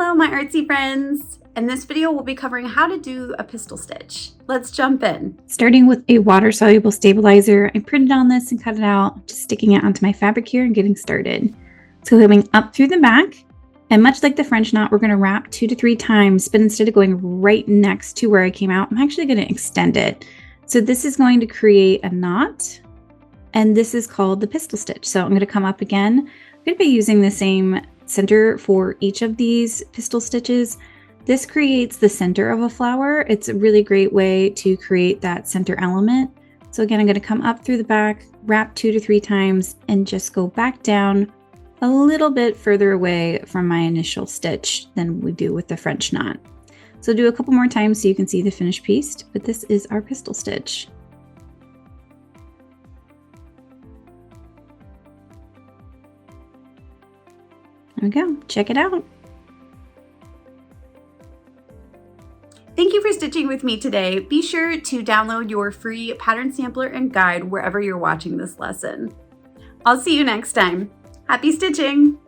Hello, my artsy friends. In this video, we'll be covering how to do a pistol stitch. Let's jump in. Starting with a water-soluble stabilizer, I printed on this and cut it out, just sticking it onto my fabric here and getting started. So coming up through the back, and much like the French knot, we're going to wrap 2 to 3 times, but instead of going right next to where I came out, I'm actually going to extend it. So this is going to create a knot, and this is called the pistol stitch. So I'm going to come up again. I'm going to be using the same center for each of these pistol stitches. This creates the center of a flower. It's a really great way to create that center element. So again, I'm going to come up through the back, wrap 2 to 3 times, and just go back down a little bit further away from my initial stitch than we do with the French knot. So do a couple more times so you can see the finished piece, but this is our pistol stitch. There we go. Check it out. Thank you for stitching with me today. Be sure to download your free pattern sampler and guide wherever you're watching this lesson. I'll see you next time. Happy stitching!